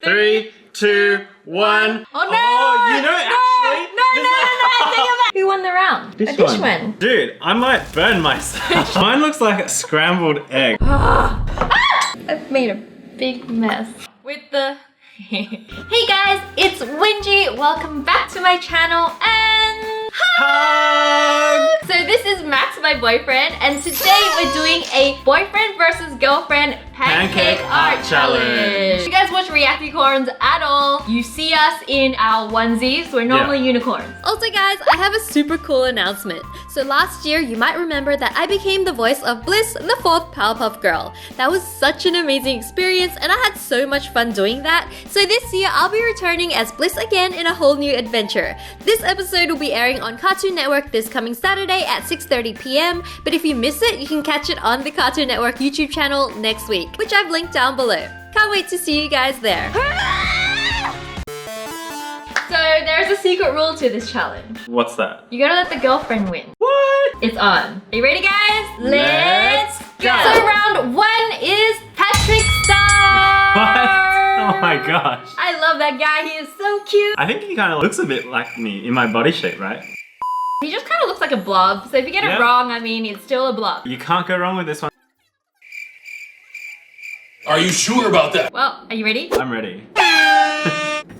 3, 2, 1. Oh no! Oh, you know, actually. No. Who won the round? This A dish one. Dude, I might burn myself. Mine looks like a scrambled egg. I've made a big mess with the... Hey guys, it's Wengie. Welcome back to my channel and... Hug! So this is Max, my boyfriend, and today we're doing a boyfriend versus girlfriend pancake art challenge. If you guys watch Reacticorns at all, you see us in our onesies. We're normally unicorns. Also guys, I have a super cool announcement. So last year, you might remember that I became the voice of BLISS, the 4th Powerpuff Girl. That was such an amazing experience and I had so much fun doing that. So this year, I'll be returning as BLISS again in a whole new adventure. This episode will be airing on Cartoon Network this coming Saturday at 6:30 PM. But if you miss it, you can catch it on the Cartoon Network YouTube channel next week, which I've linked down below. Can't wait to see you guys there. So there's a secret rule to this challenge. What's that? You gotta let the girlfriend win. What? It's on. Are you ready, guys? Let's go. So round 1 is Patrick Star. What? Oh my gosh. I love that guy. He is so cute. I think he kind of looks a bit like me in my body shape, right? He just kind of looks like a blob. So if you get it wrong, I mean, it's still a blob. You can't go wrong with this one. Are you sure about that? Well, are you ready? I'm ready.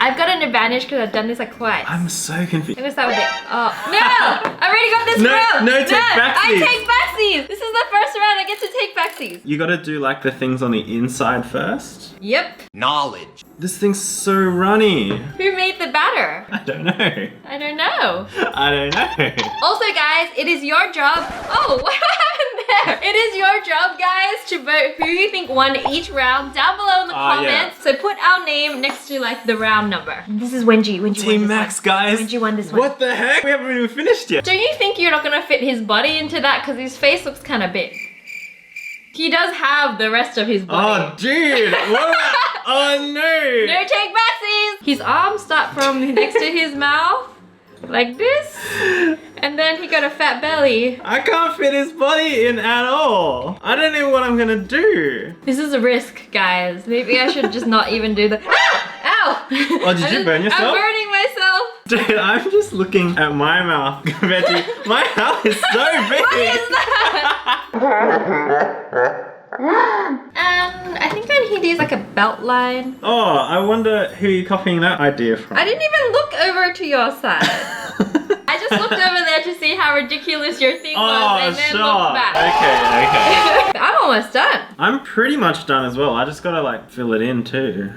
I've got an advantage because I've done this like twice. I'm so confused. I'm gonna start with it. Oh, no! I already got this round! No, take backsies. I take backsies! This is the first round, I get to take backsies. You gotta do like the things on the inside first. Yep. Knowledge. This thing's so runny. Who made the batter? I don't know. I don't know. I don't know. Also guys, it is your job. Oh, what happened there? It is your job guys to vote who you think won each round down below in the comments. So put our name next to like the round number. This is Wengie. Wengie Team won this Max, one. guys. Wengie won this one. What the heck? We haven't even finished yet. Don't you think you're not gonna fit his body into that because his face looks kind of big? He does have the rest of his body. Oh, dude. What? Oh, no. No take backsies. His arms start from next to his mouth, like this. And then he got a fat belly. I can't fit his body in at all. I don't know what I'm gonna do. This is a risk, guys. Maybe I should just not even do the... Ow! Oh, did you burn yourself? I'm burning myself. Dude, I'm just looking at my mouth compared to... My mouth is so big. What is that? I think I need to use like a belt line. Oh, I wonder who you're copying that idea from. I didn't even look over to your side. I just looked over there to see how ridiculous your thing was and then looked back. Okay. I'm almost done. I'm pretty much done as well. I just gotta like fill it in too.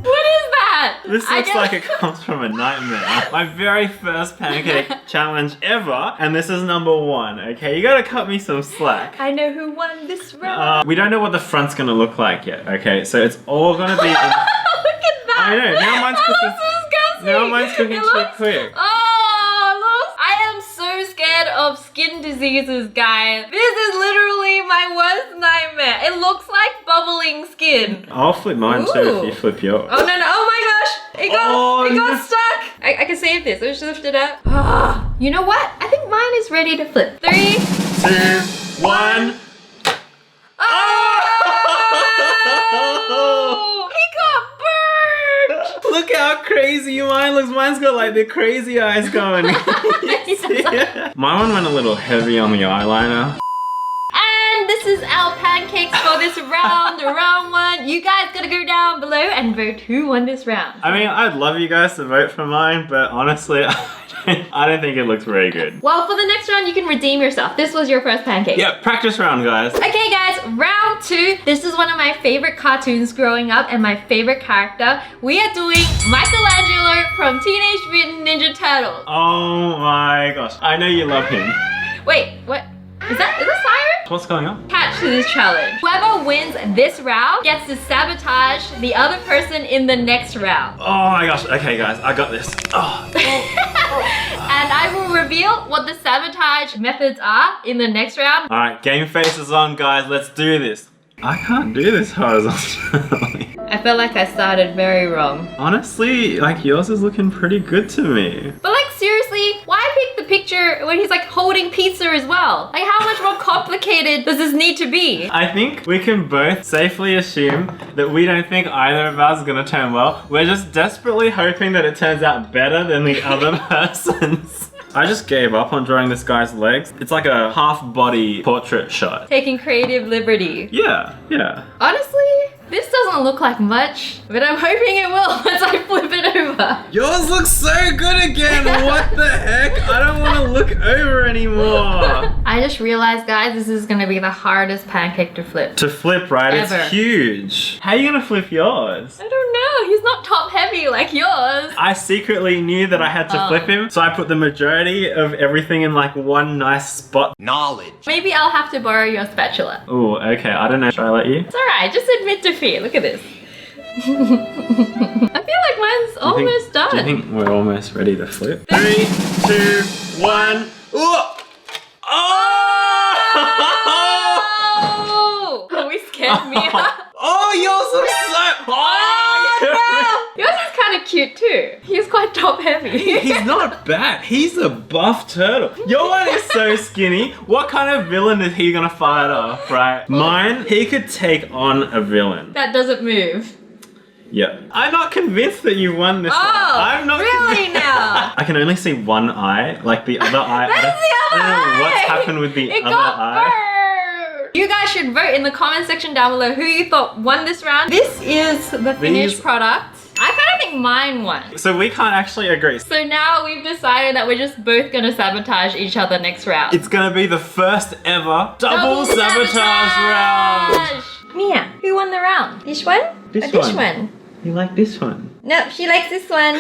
What is that? This looks like it comes from a nightmare. My very first pancake challenge ever, and this is number 1, okay? You gotta cut me some slack. I know who won this round. We don't know what the front's gonna look like yet, okay? So it's all gonna be... Look at that! I know, now mine's that cooking. looks disgusting! Now mine's cooking too quick. Oh, look! I am so scared of skin diseases, guys. This is literally my worst nightmare. It looks like bubbling skin. I'll flip mine too if you flip yours. Oh no, no, oh my gosh! It got stuck! I can save this. Let's just lift it up. You know what? I think mine is ready to flip. 3, 2, 1. Oh! He got burned! Look how crazy mine looks. Mine's got like the crazy eyes going. Yeah. My one went a little heavy on the eyeliner. And this is our pancakes for this round, round 1. You guys gotta go down below and vote who won this round. I mean, I'd love you guys to vote for mine, but honestly, I don't think it looks very good. Well, for the next round, you can redeem yourself. This was your first pancake. Yeah, practice round, guys. Okay, guys, round 2. This is one of my favorite cartoons growing up and my favorite character. We are doing Michelangelo from Teenage Mutant Ninja Turtles. Oh my gosh. I know you love him. Wait, what? Is that Siren? What's going on? Catch to this challenge. Whoever wins this round gets to sabotage the other person in the next round. Oh my gosh. Okay, guys, I got this. Oh. And I will reveal what the sabotage methods are in the next round. All right, game face is on, guys. Let's do this. I can't do this horizontally. I felt like I started very wrong. Honestly, like yours is looking pretty good to me. But like seriously, why pick the picture when he's like holding pizza as well. Like how much more complicated does this need to be? I think we can both safely assume that we don't think either of us is gonna turn well. We're just desperately hoping that it turns out better than the other person's. I just gave up on drawing this guy's legs. It's like a half-body portrait shot. Taking creative liberty. Yeah. Honestly, this doesn't look like much, but I'm hoping it will once I flip it over. Yours looks so good again. What the heck? I don't want to look over anymore. I just realized, guys, this is gonna be the hardest pancake to flip. To flip, right? Ever. It's huge. How are you gonna flip yours? I don't know. He's not top heavy like yours. I secretly knew that I had to flip him, so I put the majority of everything in like one nice spot. Knowledge. Maybe I'll have to borrow your spatula. Oh, okay. I don't know. Should I let you? It's alright, just admit defeat. Look at this. I feel like mine's almost done. Do you think we're almost ready to flip? 3, 2, 1. Ooh! Oh! Oh, we scared me. Oh, yours looks so... Oh, Yours is kind of cute too. He's quite top heavy. He's not bad. He's a buff turtle. Your one is so skinny. What kind of villain is he gonna fight off, right? Mine, he could take on a villain. That doesn't move. Yeah. I'm not convinced that you won this one. I'm not really convinced. now? I can only see one eye, like the other eye. That's the I don't know what's eye! happened with the It other got eye. burned. You guys should vote in the comment section down below who you thought won this round. This is the finished product. I kind of think mine won. So we can't actually agree. So now we've decided that we're just both gonna sabotage each other next round. It's gonna be the first ever double sabotage round. Mia, who won the round? This one? This or this one. one? You like this one? No, she likes this one.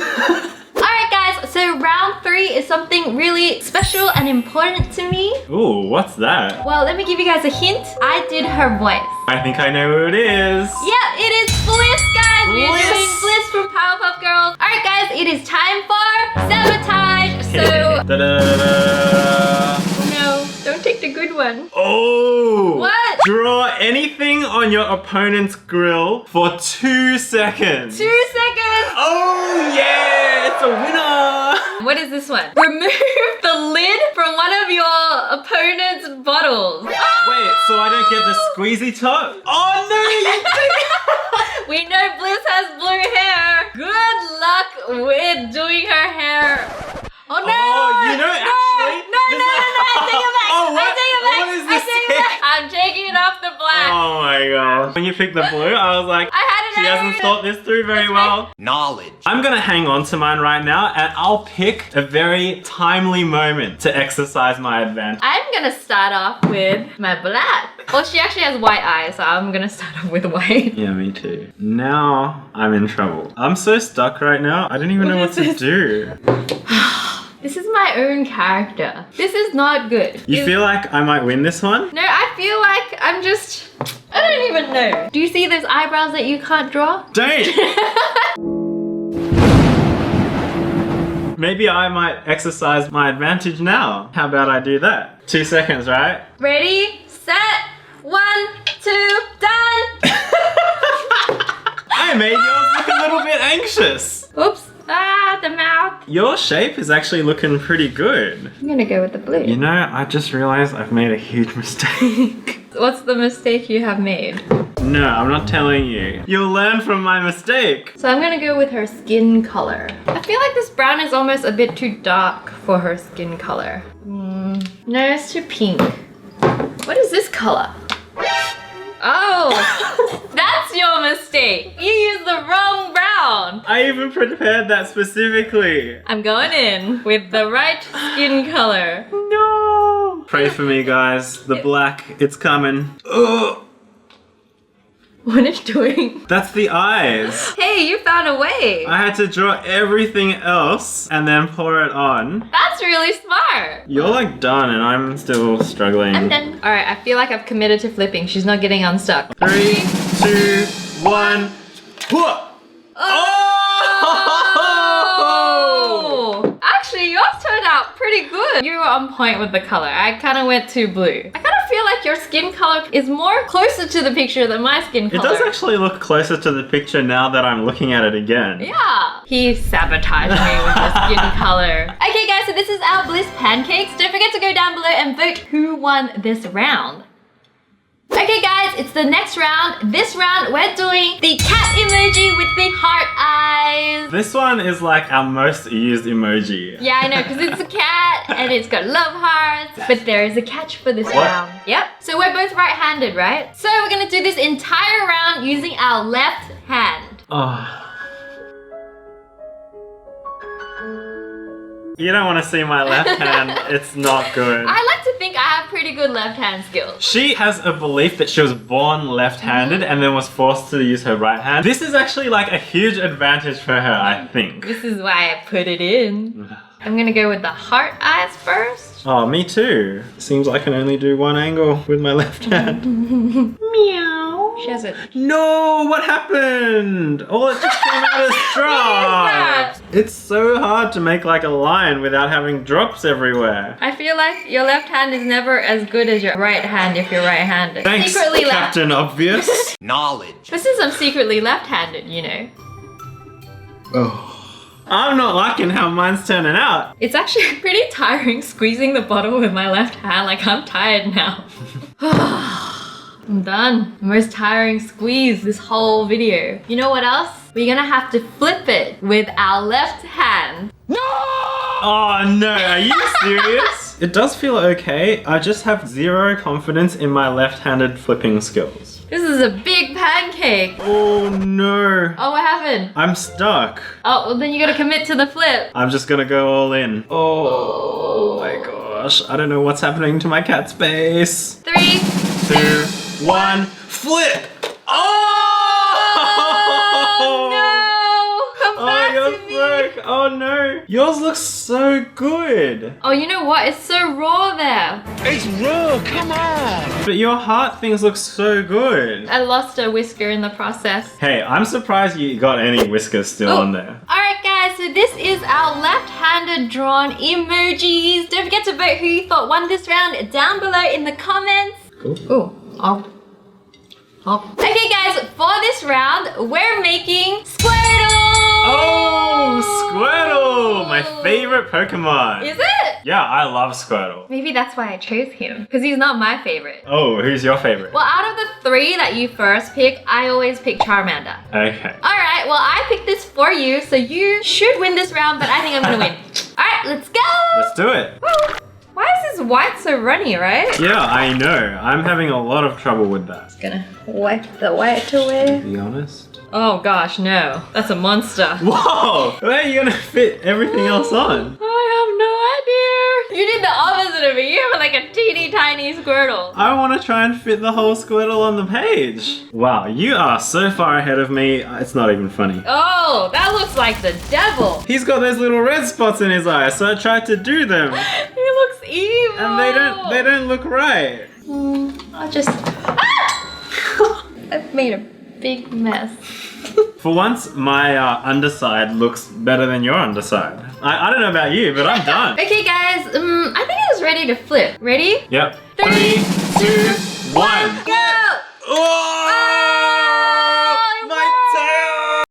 Alright guys, so round 3 is something really special and important to me. Ooh, what's that? Well, let me give you guys a hint. I did her voice. I think I know who it is. Yeah, it is Bliss, guys. We're Bliss. doing Bliss from Powerpuff Girls. Alright guys, it is time for sabotage. So, Da-da-da-da. no, don't take the good one. Oh! What? Draw anything on your opponent's grill for 2 seconds. 2 seconds. Oh yeah! It's a winner! What is this one? Remove the lid from one of your opponent's bottles. Wait, so I don't get the squeezy top? Oh no! We know Bliss has blue hair. Good luck with doing her hair. Oh no! Oh, you know, actually, No, I take it back. Oh, what? I take it back. What is I this take it thing? back. I'm taking it off the black. Oh my gosh. When you picked the blue, I was like, I had it she hasn't out. thought this through very well. Knowledge. I'm gonna hang on to mine right now and I'll pick a very timely moment to exercise my advantage. I'm gonna start off with my black. Well, she actually has white eyes, so I'm gonna start off with white. Yeah, me too. Now I'm in trouble. I'm so stuck right now. I don't even know what to do. This is my own character. This is not good. You feel like I might win this one? No, I feel like I'm just... I don't even know. Do you see those eyebrows that you can't draw? Don't! Maybe I might exercise my advantage now. How about I do that? 2 seconds, right? Ready, set, 1, 2, done! I made yours look a little bit anxious. Oops. Ah, the mouth. Your shape is actually looking pretty good. I'm gonna go with the blue. You know, I just realized I've made a huge mistake. What's the mistake you have made? No, I'm not telling you. You'll learn from my mistake. So I'm gonna go with her skin color. I feel like this brown is almost a bit too dark for her skin color. No, it's too pink. What is this color? Oh, that's your mistake. You used the wrong brown. I even prepared that specifically. I'm going in with the right skin color. No. Pray for me, guys. The black, it's coming. Ugh. What are you doing? That's the eyes. Hey, you found a way. I had to draw everything else and then pour it on. That's really smart. You're like done and I'm still struggling. I'm done. All right, I feel like I've committed to flipping. She's not getting unstuck. 3, 2, 1. Oh! Oh! Actually, yours turned out pretty good. You were on point with the color. I kind of went too blue. I kind of feel like your skin color is more closer to the picture than my skin color. It does actually look closer to the picture now that I'm looking at it again. Yeah. He sabotaged me with the skin color. Okay guys, so this is our Bliss pancakes. Don't forget to go down below and vote who won this round. Okay guys, it's the next round. This round, we're doing the cat emoji with the heart eyes. This one is like our most used emoji. Yeah, I know, because it's a cat and it's got love hearts. But there is a catch for this round. Yep. So we're both right-handed, right? So we're gonna do this entire round using our left hand. Oh. You don't want to see my left hand. It's not good. I like to think I have pretty good left hand skills. She has a belief that she was born left-handed and then was forced to use her right hand. This is actually like a huge advantage for her, I think. This is why I put it in. I'm gonna go with the heart eyes first. Oh, me too. Seems I can only do one angle with my left hand. Meow. She has it. No, what happened? Oh, it just came out as drops. It's so hard to make like a line without having drops everywhere. I feel like your left hand is never as good as your right hand if you're right-handed. Thanks, Secretly Captain Obvious. Knowledge. But since I'm secretly left-handed, you know. Oh. I'm not liking how mine's turning out. It's actually pretty tiring squeezing the bottle with my left hand. Like, I'm tired now. I'm done. Most tiring squeeze this whole video. You know what else? We're gonna have to flip it with our left hand. No! Oh no, are you serious? It does feel okay. I just have zero confidence in my left-handed flipping skills. This is a big pancake. Oh no. Oh, what happened? I'm stuck. Oh, well then you gotta commit to the flip. I'm just gonna go all in. Oh my gosh. I don't know what's happening to my cat space. 3, 2, 1, flip! Oh! no! Come back yours to me. broke. Oh no. Yours looks so good. Oh, you know what? It's so raw there. It's raw, come on! But your heart things look so good. I lost a whisker in the process. Hey, I'm surprised you got any whiskers still on there. Alright guys, so this is our left-handed drawn emojis. Don't forget to vote who you thought won this round down below in the comments. Cool. Ooh. Oh. Okay guys, for this round, we're making Squirtle! Oh, Squirtle! My favorite Pokemon. Is it? Yeah, I love Squirtle. Maybe that's why I chose him, because he's not my favorite. Oh, who's your favorite? Well, out of the 3 that you first pick, I always pick Charmander. Okay. Alright, well I picked this for you, so you should win this round, but I think I'm gonna win. Alright, let's go! Let's do it. Woo. Why is this white so runny, right? Yeah, I know. I'm having a lot of trouble with that. Gonna wipe the white away. To be honest. Oh gosh, no. That's a monster. Whoa! Where are you gonna fit everything else on? I have no idea. You did the opposite of me. You have like a teeny tiny Squirtle. I want to try and fit the whole Squirtle on the page. Wow, you are so far ahead of me. It's not even funny. Oh, that looks like the devil. He's got those little red spots in his eyes, so I tried to do them. He looks evil. And they don't look right. I'll just... Ah! I've made a big mess. For once, my underside looks better than your underside. I don't know about you, but I'm done. Okay guys, I think I was ready to flip. Ready? Yep. 3, 2, 1. Go! Oh! it My tail!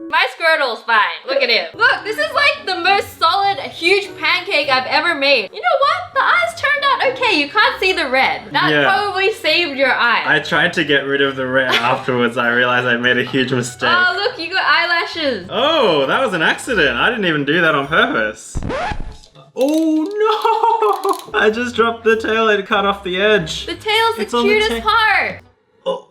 My Squirtle's fine. Look at him. Look, this is like the most solid, huge pancake I've ever made. You know what? The eyes turned out okay. You can't see the red. That probably saved your eye. I tried to get rid of the red afterwards. I realized I made a huge mistake. Oh, look, you got eyelashes. Oh, that was an accident. I didn't even do that on purpose. Oh no! I just dropped the tail. It cut off the edge. The tail's It's the on the cutest tail. part. Oh.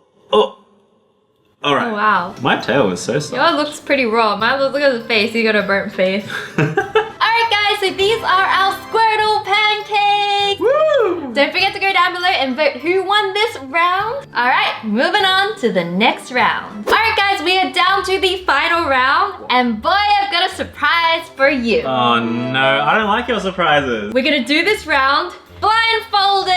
All right. Oh, wow. My tail was so soft. Yours looks pretty raw. Mine looks, look at his face. He got a burnt face. Alright guys, so these are our Squirtle pancakes. Woo! Don't forget to go down below and vote who won this round. Alright, moving on to the next round. Alright guys, we are down to the final round. And boy, I've got a surprise for you. Oh no, I don't like your surprises. We're gonna do this round blindfolded.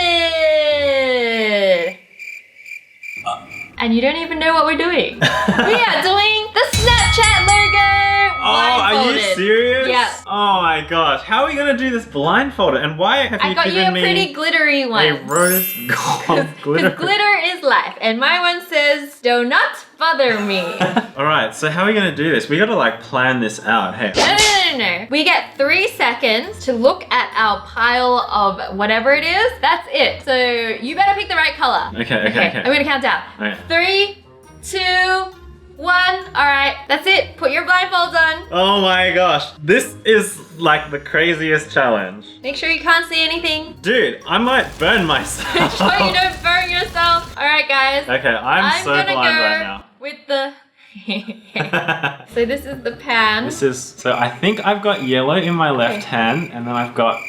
And you don't even know what we're doing. We are doing the Snapchat blindfolded. Are you serious? Yeah. Oh my gosh. How are we gonna do this blindfolded? And why have I you got you given a me pretty glittery one. a rose gold glitter? Because glitter is life. And my one says, do not bother me. Alright, so how are we gonna do this? We gotta like plan this out. Hey. No. We get 3 seconds to look at our pile of whatever it is. That's it. So you better pick the right color. Okay. I'm gonna count down. Okay. 3, 2, 1. Alright, that's it. Put your blindfolds on. Oh my gosh. This is like the craziest challenge. Make sure you can't see anything. Dude, I might burn myself. Make sure you don't burn yourself. Alright guys. Okay, I'm so gonna blind go right now. with the so this is the pan. So I think I've got yellow in my left hand, and then I've got,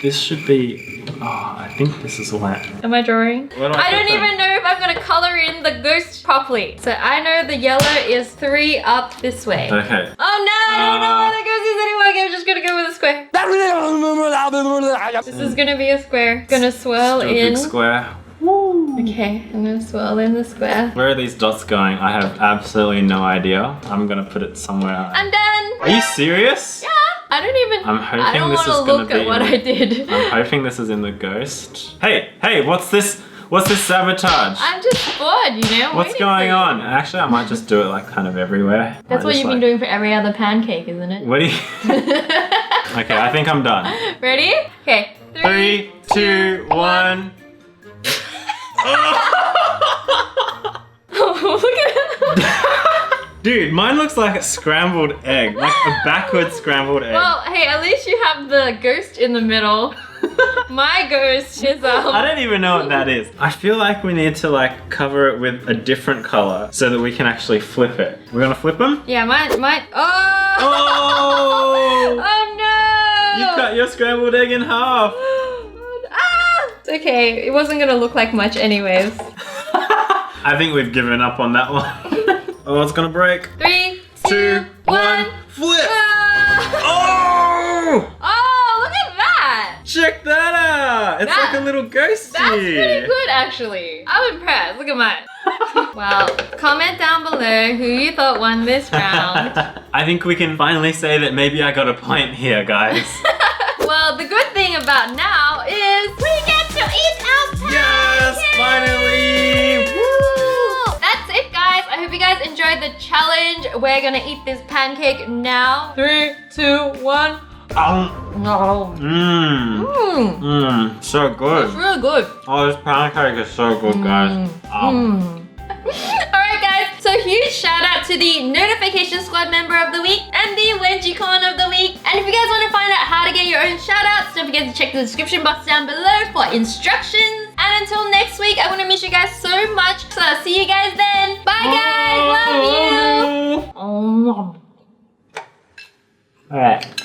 this should be, I think this is wet. Am I drawing? Where do I don't put them? even know if I'm gonna color in the ghost properly. So I know the yellow is 3 up this way. Okay. Oh no, I don't know where the ghost is anymore. Okay, I'm just gonna go with a square. This is gonna be a square. Gonna swirl Just do a in. big square. Okay, I'm gonna swirl in the square. Where are these dots going? I have absolutely no idea. I'm gonna put it somewhere. I'm done. Are you serious? Yeah. I don't even. I'm hoping I don't this want is to gonna look be at what in- I did. I'm hoping this is in the ghost. Hey, what's this? What's this sabotage? I'm just bored, you know. What's waiting going for you. on? Actually, I might just do it like kind of everywhere. That's what you've been doing for every other pancake, isn't it? What do you? Okay, I think I'm done. Ready? Okay. 3, 2, 1. Look at Dude, mine looks like a scrambled egg, like a backward scrambled egg. Well, hey, at least you have the ghost in the middle. My ghost is I don't even know what that is. I feel like we need to like cover it with a different color so that we can actually flip it. We're gonna flip them? Yeah, mine. Oh! Oh! Oh no! You cut your scrambled egg in half. Ah! It's okay. It wasn't gonna look like much anyways. I think we've given up on that one. Oh, it's gonna break. 3, 2, 1, flip! Ah! Oh! Oh, look at that! Check that out! It's That- like a little ghosty. That's pretty good, actually. I'm impressed. Look at mine. Well, comment down below who you thought won this round. I think we can finally say that maybe I got a point here, guys. Well, the good thing about now is we get to eat our pancake! Yes, finally! Woo! That's it, guys. I hope you guys enjoyed the challenge. We're gonna eat this pancake now. 3, 2, 1. Oh, No. so good. It's really good. Oh, this pancake is so good, guys. Alright guys, so huge shout out to the Notification Squad member of the week and the Wengie Corn of the week. And if you guys want to find out how to get your own shout outs, don't forget to check the description box down below for instructions. And until next week, I want to miss you guys so much. So I'll see you guys then. Bye guys, love you. Alright.